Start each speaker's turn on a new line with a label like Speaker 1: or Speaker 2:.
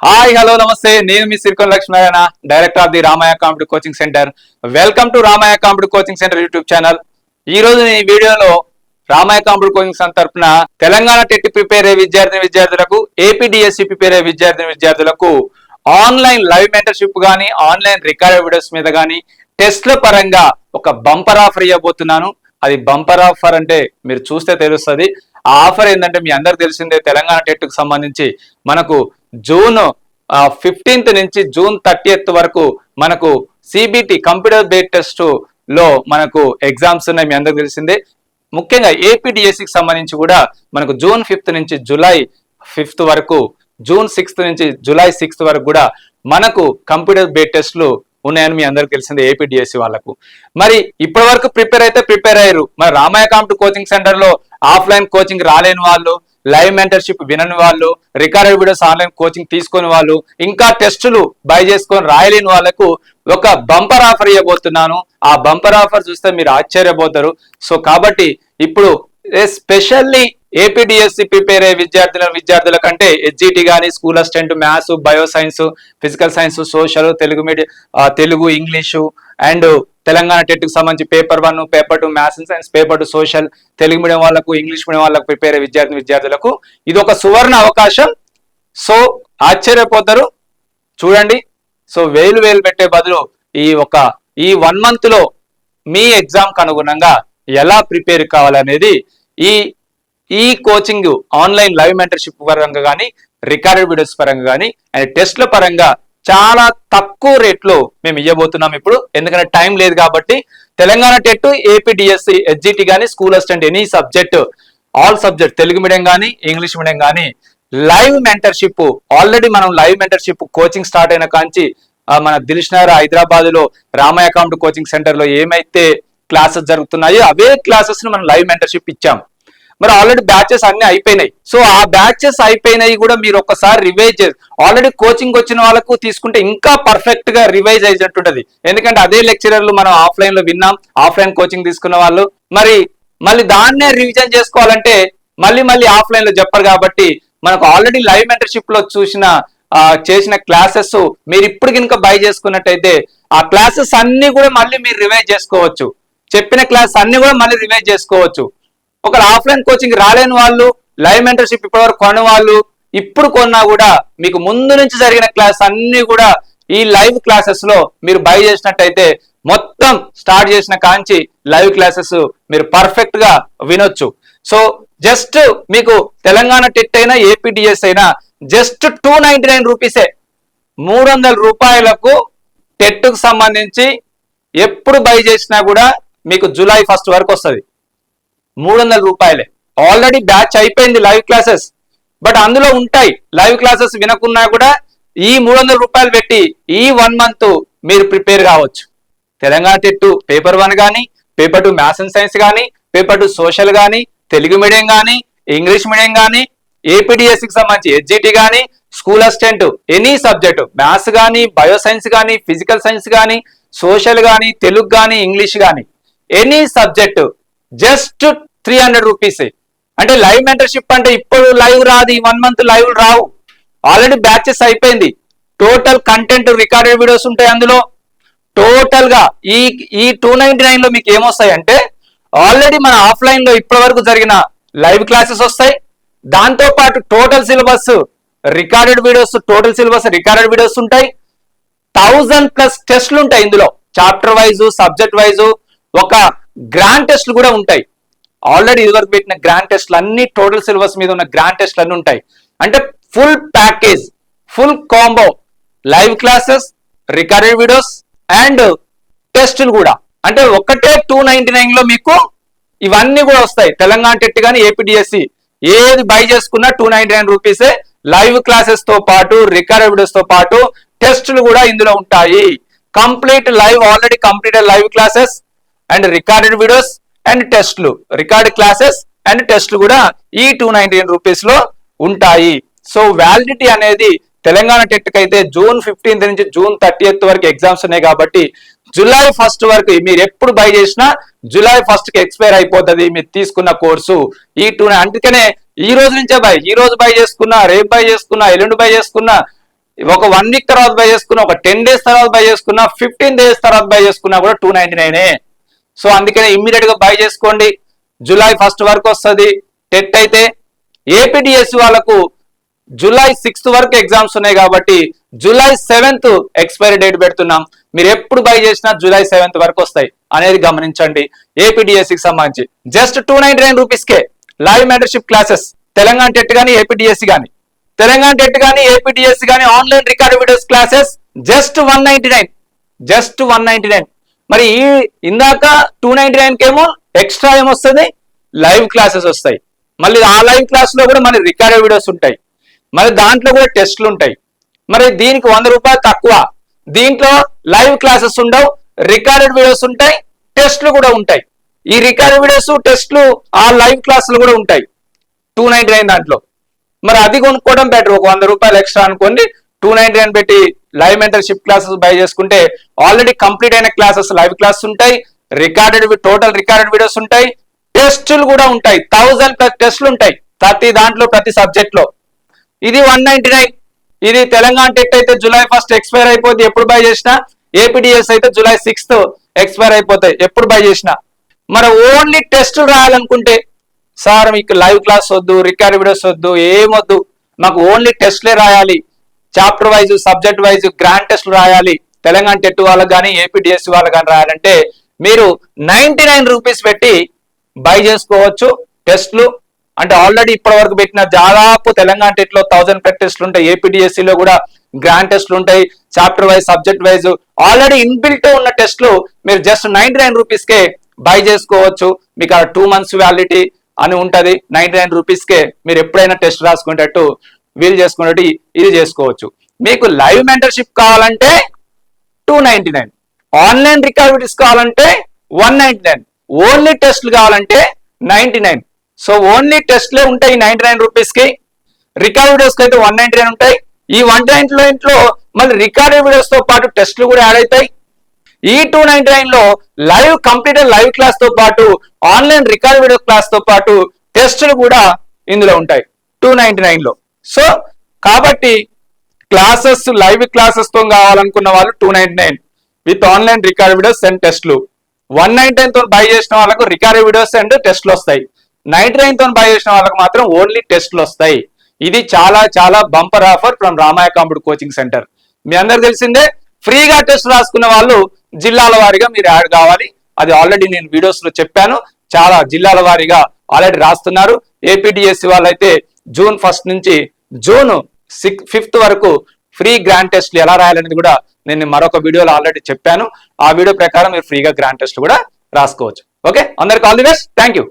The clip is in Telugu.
Speaker 1: హాయ్ హలో నమస్తే నేను మీ Sirikonda Lakshminarayana director of the Ramayya competitive coaching centre. Welcome to Ramayya competitive coaching centre YouTube channel. ఈ రోజు ఈ వీడియోలో రామయ్య కాంపిటివ్ కోచింగ్ సెంటర్ తరఫున తెలంగాణ టెట్ ప్రిపేర్ అయ్యే విద్యార్థులకు ఏపీడిఎస్సి ప్రిపేర్ అయ్యే విద్యార్థులకు ఆన్లైన్ లైవ్ మెంటర్షిప్ కానీ ఆన్లైన్ రికార్డెడ్ వీడియోస్ మీద కానీ టెస్ట్ల పరంగా ఒక బంపర్ ఆఫర్ ఇవ్వబోతున్నాను. అది బంపర్ ఆఫర్ అంటే మీరు చూస్తే తెలుస్తుంది. ఆ ఆఫర్ ఏంటంటే మీ అందరికి తెలిసిందే, తెలంగాణ టెట్ కు సంబంధించి మనకు జూన్ 15th నుంచి జూన్ 30th వరకు మనకు సిబిటి కంప్యూటర్ బేస్డ్ టెస్ట్ లో మనకు ఎగ్జామ్స్ ఉన్నాయి. మీ అందరికి తెలిసిందే. ముఖ్యంగా ఏపీడిఎస్సికి సంబంధించి కూడా మనకు జూన్ 5th నుంచి జూలై 5th వరకు, జూన్ 6th నుంచి జూలై 6th వరకు కూడా మనకు కంప్యూటర్ బేస్డ్ టెస్ట్లు ఉన్నాయని మీ అందరికి తెలిసిందే ఏపీడిఎస్సి వాళ్ళకు. మరి ఇప్పటి వరకు ప్రిపేర్ అయ్యారు. మరి రామయ్య కాంపిటివ్ కోచింగ్ సెంటర్ లో ఆఫ్లైన్ కోచింగ్ రాలేని వాళ్ళు, లైవ్ మెంటర్షిప్ వినని వాళ్ళు, రికార్డెడ్ వీడియోస్ ఆన్లైన్ కోచింగ్ తీసుకుని వాళ్ళు, ఇంకా టెస్టులు బై చేసుకొని రాయలేని వాళ్ళకు ఒక బంపర్ ఆఫర్ ఇవ్వబోతున్నాను. ఆ బంపర్ ఆఫర్ చూస్తే మీరు ఆశ్చర్యపోతారు. సో కాబట్టి ఇప్పుడు ఎస్పెషల్లీ ఏపీడిఎస్సి ప్రిపేర్ అయ్యే విద్యార్థుల కంటే హెచ్జిటి కానీ, school assistant, maths, bio science, physical science, social, Telugu, English and Telangana TET కు సంబంధించి paper 1, paper 2 maths and science, paper 2 social, Telugu medium వాళ్ళకు, ఇంగ్లీష్ మీడియం వాళ్ళకు ప్రిపేర్ అయ్యే విద్యార్థులకు ఇది ఒక సువర్ణ అవకాశం. సో ఆశ్చర్యపోతారు చూడండి. సో వేలు పెట్టే బదులు ఈ 1 month లో మీ ఎగ్జామ్ కు అనుగుణంగా ఎలా ప్రిపేర్ కావాలనేది ఈ కోచింగ్ ఆన్లైన్ లైవ్ మెంటర్షిప్ పరంగా కానీ, రికార్డెడ్ వీడియోస్ పరంగా కానీ అండ్ టెస్ట్ల పరంగా చాలా తక్కువ రేట్లో మేము ఇవ్వబోతున్నాం ఇప్పుడు. ఎందుకంటే టైం లేదు కాబట్టి తెలంగాణ టెట్, ఏపీడిఎస్సి, హెచ్జిటి కానీ, school assistant, any subject, all subject, Telugu medium కానీ, ఇంగ్లీష్ మీడియం కానీ లైవ్ మెంటర్షిప్ ఆల్రెడీ మనం లైవ్ మెంటర్షిప్ కోచింగ్ స్టార్ట్ అయిన కాంచి మన దిల్షుఖ్నగర్ హైదరాబాద్ లో రామయ్య కాంపిటివ్ కోచింగ్ సెంటర్ లో ఏమైతే క్లాసెస్ జరుగుతున్నాయో అవే క్లాసెస్ ను మనం లైవ్ మెంటర్షిప్ ఇచ్చాం. మరి ఆల్రెడీ బ్యాచెస్ అన్ని అయిపోయినాయి. సో ఆ బ్యాచెస్ అయిపోయినాయి కూడా మీరు ఒక్కసారి రివైజ్ చేసి, ఆల్రెడీ కోచింగ్ వచ్చిన వాళ్ళకు తీసుకుంటే ఇంకా పర్ఫెక్ట్ గా రివైజ్ అయ్యేటట్టుంటది. ఎందుకంటే అదే లెక్చరర్లు మనం ఆఫ్లైన్ లో విన్నాం, ఆఫ్లైన్ కోచింగ్ తీసుకున్న వాళ్ళు మళ్ళీ దాన్నే రివిజన్ చేసుకోవాలంటే మళ్ళీ ఆఫ్లైన్ లో చెప్పరు. కాబట్టి మనకు ఆల్రెడీ లైవ్ మెంటర్షిప్ లో చేసిన క్లాసెస్ మీరు ఇప్పుడు కనుక బై చేసుకున్నట్టయితే ఆ క్లాసెస్ అన్ని కూడా మళ్ళీ మీరు రివైజ్ చేసుకోవచ్చు. చెప్పిన క్లాస్ అన్ని కూడా మళ్ళీ రివైజ్ చేసుకోవచ్చు. ఒక ఆఫ్లైన్ కోచింగ్ రాలేని వాళ్ళు, లైవ్ మెంటర్షిప్ ఇప్పటివరకు కొన్న వాళ్ళు ఇప్పుడు కొన్నా కూడా మీకు ముందు నుంచి జరిగిన క్లాస్ అన్ని కూడా ఈ లైవ్ క్లాసెస్ లో మీరు బై చేసినట్టయితే మొత్తం స్టార్ట్ చేసిన కాంచి లైవ్ క్లాసెస్ మీరు పర్ఫెక్ట్ గా వినొచ్చు. సో జస్ట్ మీకు తెలంగాణ టెట్ అయినా, ఏపీడిఎస్ అయినా జస్ట్ 299 రూపీసే. 300 రూపాయలకు టెట్ కు సంబంధించి ఎప్పుడు బై చేసినా కూడా మీకు జూలై 1st వరకు వస్తుంది. 300 రూపాయలే. ఆల్రెడీ బ్యాచ్ అయిపోయింది లైవ్ క్లాసెస్, బట్ అందులో ఉంటాయి లైవ్ క్లాసెస్ వినకున్నా కూడా ఈ 300 రూపాయలు పెట్టి ఈ 1 month మీరు ప్రిపేర్ కావచ్చు. తెలంగాణ టెట్ పేపర్ 1 కానీ, పేపర్ 2 మ్యాథ్స్ అండ్ సైన్స్ కానీ, పేపర్ 2 సోషల్ కానీ, తెలుగు మీడియం కానీ, ఇంగ్లీష్ మీడియం కానీ, ఏపీడిఎస్సికి సంబంధించి హెచ్జిటి కానీ, school assistant, any subject, maths కానీ, బయో సైన్స్ కానీ, ఫిజికల్ సైన్స్ కానీ, సోషల్ కానీ, తెలుగు కానీ, ఇంగ్లీష్ కానీ, ఎనీ సబ్జెక్ట్ జస్ట్ 300 రూపీస్. అంటే లైవ్ మెంటర్షిప్ అంటే ఇప్పుడు లైవ్ రాదు, ఈ 1 month లైవ్ రావు. ఆల్రెడీ బ్యాచెస్ అయిపోయింది. టోటల్ కంటెంట్, రికార్డెడ్ వీడియోస్ ఉంటాయి అందులో. టోటల్ గా ఈ 299 లో మీకు ఏమొస్తాయి అంటే ఆల్రెడీ మన ఆఫ్లైన్ లో ఇప్పటి వరకు జరిగిన లైవ్ క్లాసెస్ వస్తాయి. దాంతో పాటు total syllabus, recorded videos, total syllabus recorded videos ఉంటాయి. 1000+ టెస్ట్లు ఉంటాయి ఇందులో. చాప్టర్ వైజ్, సబ్జెక్ట్ వైజ్ ఒక గ్రాండ్ టెస్ట్లు కూడా ఉంటాయి. ఆల్రెడీ ఇదివరకు పెట్టిన గ్రాండ్ టెస్ట్లు అన్ని, టోటల్ సిలబస్ మీద ఉన్న గ్రాండ్ టెస్ట్లు అన్ని ఉంటాయి. అంటే full package, full combo, live classes, recorded videos and టెస్టులు కూడా. అంటే ఒకటే 299 లో మీకు ఇవన్నీ కూడా వస్తాయి. తెలంగాణ టెట్ కానీ, ఏపీడిఎస్సి ఏది బై చేసుకున్నా 299 రూపీసే. లైవ్ క్లాసెస్ తో పాటు, రికార్డెడ్ వీడియోస్ తో పాటు టెస్టులు కూడా ఇందులో ఉంటాయి. Complete live, already completed live classes and recorded videos and టెస్ట్లు, రికార్డ్ క్లాసెస్ అండ్ టెస్ట్లు కూడా ఈ 299 రూపీస్ లో ఉంటాయి. సో వ్యాలిడిటీ అనేది తెలంగాణ టెట్ కి అయితే జూన్ 15th నుంచి జూన్ 30th వరకు ఎగ్జామ్స్ ఉన్నాయి. కాబట్టి జూలై 1st వరకు మీరు ఎప్పుడు బై చేసినా జూలై 1st కి ఎక్స్పైర్ అయిపోతుంది మీరు తీసుకున్న కోర్సు. అందుకనే ఈ రోజు నుంచే ఈ రోజు బై చేసుకున్నా, రేపు బై చేసుకున్నా, ఎల్లుండి బై చేసుకున్నా ఒక 1 వీక్ తర్వాత బై చేసుకున్నా, ఒక 10 days తర్వాత బై చేసుకున్నా, 15 days తర్వాత బై చేసుకున్నా కూడా 299. సో అందుకనే ఇమ్మీడియట్ గా బై చేసుకోండి. జూలై 1st వరకు వస్తుంది. టెట్ అయితే ఏపీడిఎస్సి వాళ్ళకు జూలై 6th వరకు ఎగ్జామ్స్ ఉన్నాయి కాబట్టి జూలై 7th ఎక్స్పైరీ డేట్ పెడుతున్నాం. మీరు ఎప్పుడు బై చేసినా జూలై 7th వరకు వస్తాయి అనేది గమనించండి. ఏపీడిఎస్సికి సంబంధించి జస్ట్ 299 రూపీస్కే live mentorship classes, Telangana TET కానీ ఏపీడిఎస్సి కానీ, తెలంగాణ టెట్ కానీ ఏపీడిఎస్సి కానీ online record videos classes just 199, just 199. మరి ఈ ఇందాక 299 కేమో ఎక్స్ట్రా ఏమొస్తుంది, లైవ్ క్లాసెస్ వస్తాయి. మళ్ళీ ఆ లైవ్ క్లాస్ లో కూడా మన రికార్డెడ్ వీడియోస్ ఉంటాయి, మరి దాంట్లో కూడా టెస్ట్లు ఉంటాయి. మరి దీనికి 100 రూపాయలు తక్కువ. దీంట్లో లైవ్ క్లాసెస్ ఉండవు, రికార్డెడ్ వీడియోస్ ఉంటాయి, టెస్ట్లు కూడా ఉంటాయి. ఈ రికార్డెడ్ వీడియోస్, టెస్ట్లు, ఆ లైవ్ క్లాసులు కూడా ఉంటాయి 299 దాంట్లో. మరి అది కొనుక్కోవడం బెటర్. ఒక 100 రూపాయలు ఎక్స్ట్రా అనుకోండి, 299 పెట్టి లైవ్ మెంటర్షిప్ క్లాసెస్ బై చేసుకుంటే ఆల్రెడీ కంప్లీట్ అయిన క్లాసెస్ లైవ్ క్లాసెస్ ఉంటాయి, టోటల్ రికార్డెడ్ వీడియోస్ ఉంటాయి, టెస్టులు కూడా ఉంటాయి. 1000+ టెస్టులు ఉంటాయి ప్రతి సబ్జెక్ట్ లో. ఇది 199. ఇది తెలంగాణ టెట్ అయితే జూలై 1st ఎక్స్పైర్ అయిపోద్ది ఎప్పుడు బై చేసినా. ఏపీడిఎస్ అయితే జూలై 6th ఎక్స్పైర్ అయిపోతాయి ఎప్పుడు బై చేసినా. మరి ఓన్లీ టెస్టులు రాయాలనుకుంటే, సార్ మీకు లైవ్ క్లాస్ వద్దు, రికార్డ్ వీడియోస్ వద్దు, ఏమొద్దు, మాకు ఓన్లీ టెస్ట్లే రాయాలి, chapter wise, subject wise grand టెస్ట్లు రాయాలి, తెలంగాణ టెట్ వాళ్ళకి కానీ ఏపీడిఎస్సి వాళ్ళకి కానీ రాయాలంటే మీరు 99 రూపీస్ పెట్టి బై చేసుకోవచ్చు టెస్ట్లు. అంటే ఆల్రెడీ ఇప్పటి వరకు పెట్టిన దాదాపు తెలంగాణ టెట్ లో 1000+ టెస్ట్లు ఉంటాయి, ఏపీడిఎస్సి లో కూడా గ్రాండ్ టెస్ట్లు ఉంటాయి, chapter wise, subject wise already inbuilt ఉన్న టెస్ట్లు మీరు జస్ట్ 99 రూపీస్కే బై చేసుకోవచ్చు. మీకు ఆ 2 months వ్యాలిడిటీ అని ఉంటది. 99 రూపీస్కే మీరు ఎప్పుడైనా టెస్ట్ రాసుకునేటట్టు, వీలు చేసుకునేటట్టు ఇది చేసుకోవచ్చు. మీకు లైవ్ మెంటర్షిప్ కావాలంటే 299, ఆన్లైన్ రికార్డ్ వీడియోస్ కావాలంటే 199, ఓన్లీ టెస్ట్లు కావాలంటే 99. సో ఓన్లీ టెస్ట్లే ఉంటాయి 99 రూపీస్కి. రికార్డ్ వీడియోస్కి అయితే 199 ఉంటాయి. ఈ 199లో మళ్ళీ రికార్డెడ్ వీడియోస్ తో పాటు టెస్ట్లు కూడా యాడ్ అవుతాయి. ఈ 299 లో లైవ్ కంప్లీటెడ్ లైవ్ క్లాస్ తో పాటు ఆన్లైన్ రికార్డ్ వీడియో క్లాస్ తో పాటు టెస్టులు కూడా ఇందులో ఉంటాయి 299 లో. సో కాబట్టి క్లాసెస్, లైవ్ క్లాసెస్ తో కావాలనుకున్న వాళ్ళు 299 with online record videos and టెస్ట్లు. 199 తో బై చేసిన వాళ్ళకు రికార్డ్ వీడియోస్ అండ్ టెస్ట్లు వస్తాయి. 99 తో బై చేసిన వాళ్ళకు మాత్రం ఓన్లీ టెస్ట్లు వస్తాయి. ఇది చాలా చాలా bumper offer from Ramayya computer coaching centre. మీ అందరు తెలిసిందే, ఫ్రీగా టెస్ట్ రాసుకున్న వాళ్ళు జిల్లాల వారీగా మీరు యాడ్ కావాలి. అది ఆల్రెడీ నేను వీడియోస్ లో చెప్పాను. చాలా జిల్లాల వారీగా ఆల్రెడీ రాస్తున్నారు. ఏపీడిఎస్సి వాళ్ళైతే June 1st నుంచి June 5th వరకు ఫ్రీ గ్రాండ్ టెస్ట్లు ఎలా రాయాలనేది కూడా నేను మరొక వీడియోలో ఆల్రెడీ చెప్పాను. ఆ వీడియో ప్రకారం మీరు ఫ్రీగా గ్రాండ్ టెస్ట్ కూడా రాసుకోవచ్చు. ఓకే, అందరికి all the best. Thank you.